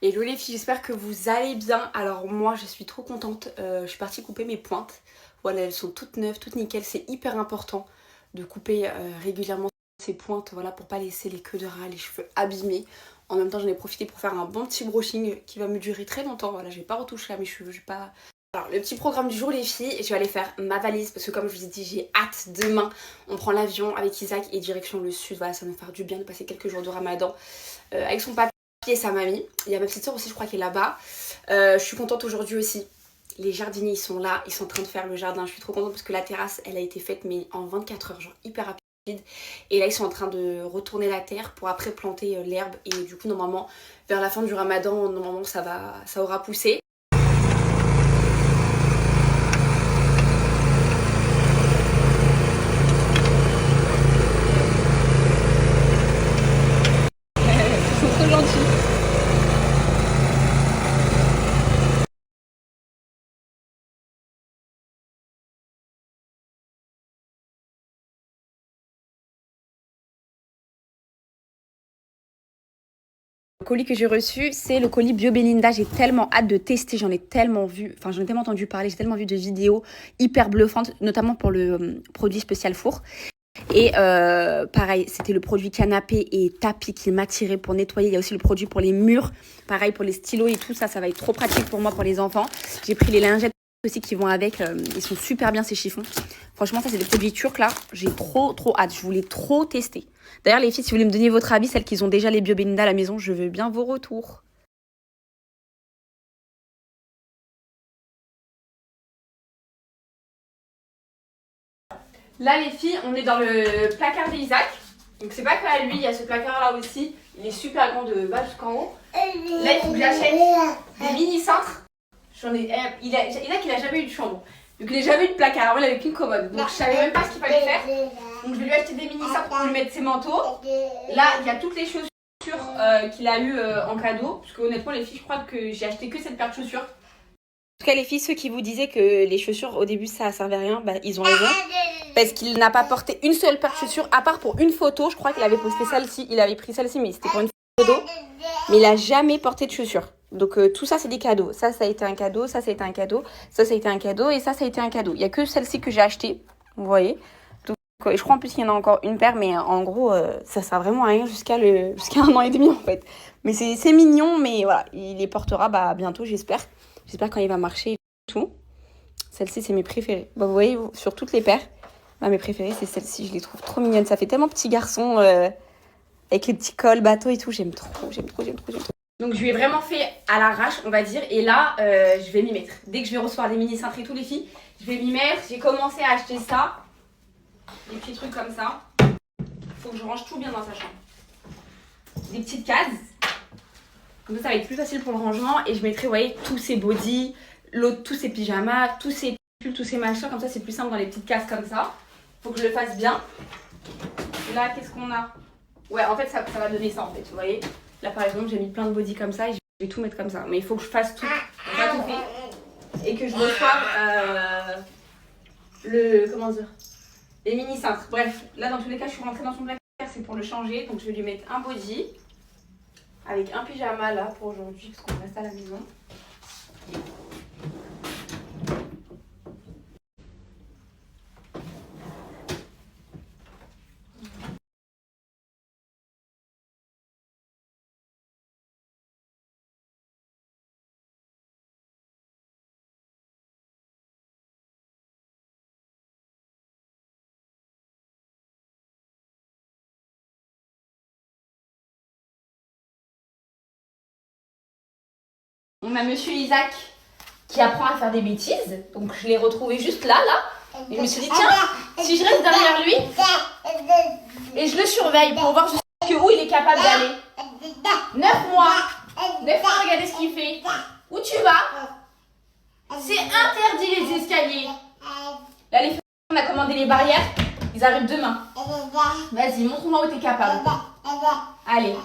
Hello les filles, j'espère que vous allez bien. Alors moi je suis trop contente, je suis partie couper mes pointes. Voilà, elles sont toutes neuves, toutes nickel. C'est hyper important de couper régulièrement ces pointes, voilà, pour pas laisser les queues de rat, les cheveux abîmés. En même temps j'en ai profité pour faire un bon petit brushing qui va me durer très longtemps. Voilà, je vais pas retoucher à mes cheveux, je vais pas... Alors le petit programme du jour les filles, je vais aller faire ma valise parce que comme je vous ai dit j'ai hâte. Demain on prend l'avion avec Isaac et direction le sud. Voilà, ça va me faire du bien de passer quelques jours de ramadan avec son papa et sa mamie. Il y a ma petite soeur aussi, je crois, qui est là-bas. Je suis contente aujourd'hui aussi. Les jardiniers, ils sont là, ils sont en train de faire le jardin. Je suis trop contente parce que la terrasse, elle a été faite, mais en 24 heures, genre hyper rapide. Et là, ils sont en train de retourner la terre pour après planter l'herbe. Et du coup, normalement, vers la fin du ramadan, normalement, ça aura poussé. Ils sont trop gentils. Le colis que j'ai reçu, c'est le colis Bio Belinda. J'ai tellement hâte de tester, j'en ai tellement vu, enfin j'en ai tellement entendu parler, j'ai tellement vu de vidéos hyper bluffantes, notamment pour le produit spécial four. Et pareil, c'était le produit canapé et tapis qui m'attirait pour nettoyer. Il y a aussi le produit pour les murs, pareil pour les stylos et tout ça, ça va être trop pratique pour moi, pour les enfants. J'ai pris les lingettes aussi qui vont avec, ils sont super bien ces chiffons. Franchement, ça c'est des produits turcs là, j'ai trop hâte, je voulais trop tester. D'ailleurs les filles, si vous voulez me donner votre avis, celles qui ont déjà les Bio Belinda à la maison, je veux bien vos retours. Là les filles, on est dans le placard d'Isaac. Donc c'est pas que à lui, il y a ce placard là aussi. Il est super grand de bas jusqu'en haut. Là il faut que j'achète des mini cintres. Isaac il a jamais eu de chambre. Donc il n'a jamais eu de placard. Avant il avait qu'une commode. Donc je savais même pas ce qu'il fallait faire. Donc je vais lui acheter des mini cintres pour lui mettre ses manteaux. Là il y a toutes les chaussures qu'il a eu en cadeau. Parce que honnêtement les filles, je crois que j'ai acheté que cette paire de chaussures. En tout cas les filles, ceux qui vous disaient que les chaussures au début ça servait à rien, bah, ils ont raison. Parce qu'il n'a pas porté une seule paire de chaussures, à part pour une photo. Je crois qu'il avait posté celle-ci. Il avait pris celle-ci, mais c'était pour une photo. Mais il n'a jamais porté de chaussures. Donc tout ça, c'est des cadeaux. Ça a été un cadeau. Ça a été un cadeau. Ça a été un cadeau. Et ça a été un cadeau. Il n'y a que celle-ci que j'ai achetée. Vous voyez. Donc, je crois en plus qu'il y en a encore une paire. Mais en gros, ça sert vraiment à rien jusqu'à 1 an et demi, en fait. Mais c'est mignon. Mais voilà, il les portera bientôt, j'espère. J'espère quand il va marcher et tout. Celle-ci, c'est mes préférées. Bah, vous voyez, sur toutes les paires. Bah, mes préférées, c'est celle-ci. Je les trouve trop mignonnes. Ça fait tellement petit garçon avec les petits cols, bateaux et tout. J'aime trop. Donc, je lui ai vraiment fait à l'arrache, on va dire. Et là, je vais m'y mettre. Dès que je vais recevoir des mini cintres et tout, les filles, je vais m'y mettre. J'ai commencé à acheter ça. Des petits trucs comme ça. Faut que je range tout bien dans sa chambre. Des petites cases. Comme ça va être plus facile pour le rangement. Et je mettrai, vous voyez, tous ces bodys, tous ces pyjamas, tous ces pulls, tous ces machins. Comme ça, c'est plus simple dans les petites cases comme ça. Faut que je le fasse bien. Et là, qu'est-ce qu'on a? Ouais, en fait, ça va donner ça, en fait, vous voyez. Là, par exemple, j'ai mis plein de bodys comme ça et je vais tout mettre comme ça. Mais il faut que je fasse tout. Pas tout fait. Et que je reçoive comment dire, les mini cintres. Bref, là, dans tous les cas, je suis rentrée dans son placard. C'est pour le changer. Donc, je vais lui mettre un body avec un pyjama, là, pour aujourd'hui, parce qu'on reste à la maison. On a monsieur Isaac qui apprend à faire des bêtises. Donc je l'ai retrouvé juste là. Et je me suis dit, tiens, si je reste derrière lui et je le surveille pour voir jusqu'où il est capable d'aller. 9 mois. 9 mois, regardez ce qu'il fait. Où tu vas? C'est interdit les escaliers. Là, les filles, on a commandé les barrières. Ils arrivent demain. Vas-y, montre-moi où tu es capable. Allez.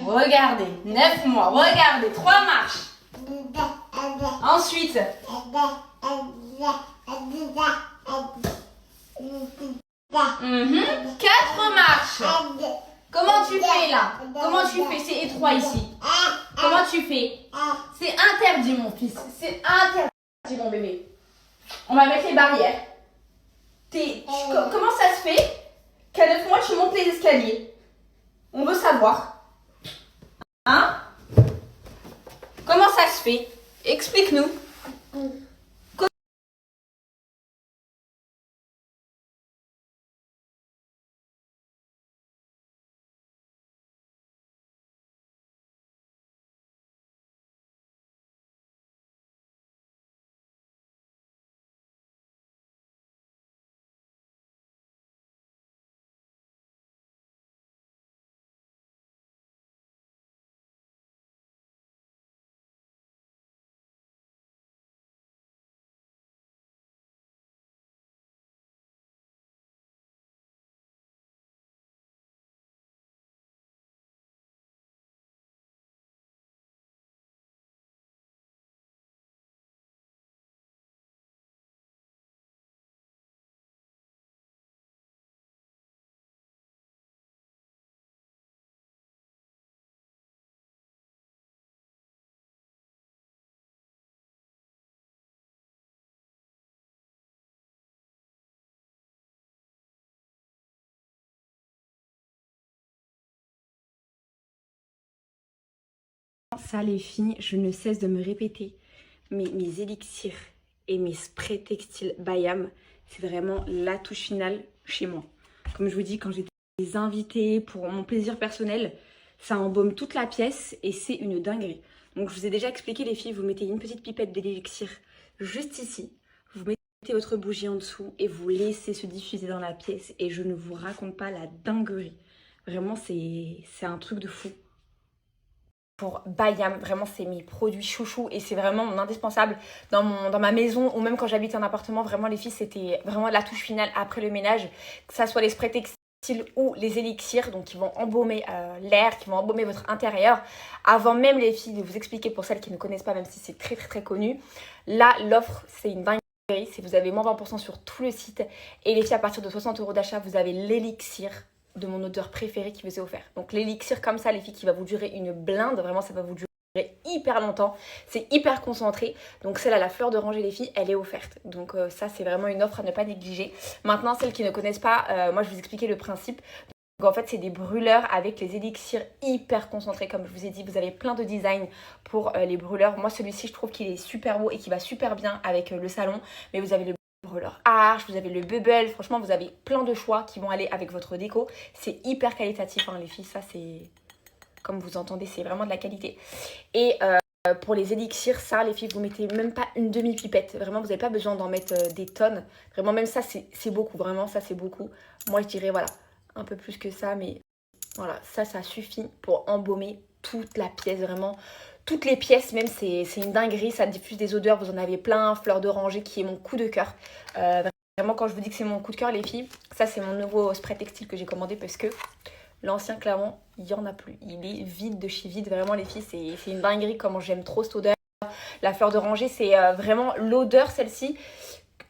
Regardez, 9 mois, regardez, 3 marches. Ensuite, 4 marches. Comment tu fais là? Comment tu fais? C'est étroit ici. Comment tu fais? C'est interdit mon fils. C'est interdit mon bébé. On va mettre les barrières. Comment ça se fait qu'à 9 mois tu montes les escaliers? On veut savoir. Hein? Comment ça se fait? Explique-nous. Ça les filles, je ne cesse de me répéter, mais mes élixirs et mes sprays textiles Bayam, c'est vraiment la touche finale chez moi. Comme je vous dis, quand j'ai des invités pour mon plaisir personnel, ça embaume toute la pièce et c'est une dinguerie. Donc je vous ai déjà expliqué les filles, vous mettez une petite pipette d'élixir juste ici, vous mettez votre bougie en dessous et vous laissez se diffuser dans la pièce et je ne vous raconte pas la dinguerie. Vraiment c'est un truc de fou. Pour Bayam, vraiment c'est mes produits chouchous et c'est vraiment mon indispensable dans ma maison ou même quand j'habite en appartement. Vraiment les filles, c'était vraiment la touche finale après le ménage, que ça soit les sprays textiles ou les élixirs, donc qui vont embaumer l'air, qui vont embaumer votre intérieur. Avant même les filles de vous expliquer, pour celles qui ne connaissent pas, même si c'est très très très connu, là l'offre c'est une dinguerie, si vous avez moins 20% sur tout le site et les filles à partir de 60 € d'achat, vous avez l'élixir de mon odeur préférée qui vous est offert. Donc l'élixir comme ça les filles qui va vous durer une blinde, vraiment ça va vous durer hyper longtemps, c'est hyper concentré, donc celle à la fleur d'oranger les filles elle est offerte, donc ça c'est vraiment une offre à ne pas négliger. Maintenant celles qui ne connaissent pas, moi je vous expliquais le principe. Donc en fait c'est des brûleurs avec les élixirs hyper concentrés, comme je vous ai dit vous avez plein de designs pour les brûleurs. Moi celui-ci je trouve qu'il est super beau et qui va super bien avec le salon, mais vous avez le brûleur arche, vous avez le bubble, franchement vous avez plein de choix qui vont aller avec votre déco. C'est hyper qualitatif hein, les filles, ça c'est, comme vous entendez, c'est vraiment de la qualité. Et pour les élixirs, ça les filles, vous mettez même pas une demi-pipette, vraiment vous n'avez pas besoin d'en mettre des tonnes, vraiment même ça c'est beaucoup, vraiment ça c'est beaucoup. Moi je dirais voilà, un peu plus que ça, mais voilà, ça suffit pour embaumer toute la pièce, vraiment toutes les pièces même, c'est une dinguerie, ça diffuse des odeurs, vous en avez plein, fleur d'oranger qui est mon coup de cœur. Vraiment quand je vous dis que c'est mon coup de cœur les filles, ça c'est mon nouveau spray textile que j'ai commandé parce que l'ancien clairement il n'y en a plus, il est vide de chez vide, vraiment les filles c'est une dinguerie comment j'aime trop cette odeur. La fleur d'oranger c'est vraiment l'odeur celle-ci,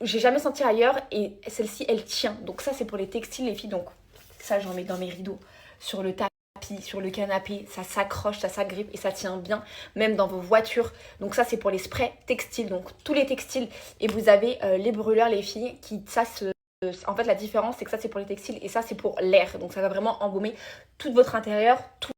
j'ai jamais senti ailleurs et celle-ci elle tient, donc ça c'est pour les textiles les filles, donc ça j'en mets dans mes rideaux, sur le tapis, sur le canapé, ça s'accroche, ça s'agrippe et ça tient bien, même dans vos voitures. Donc ça c'est pour les sprays textiles, donc tous les textiles. Et vous avez les brûleurs les filles, qui en fait la différence c'est que ça c'est pour les textiles et ça c'est pour l'air. Donc ça va vraiment embaumer tout votre intérieur, tout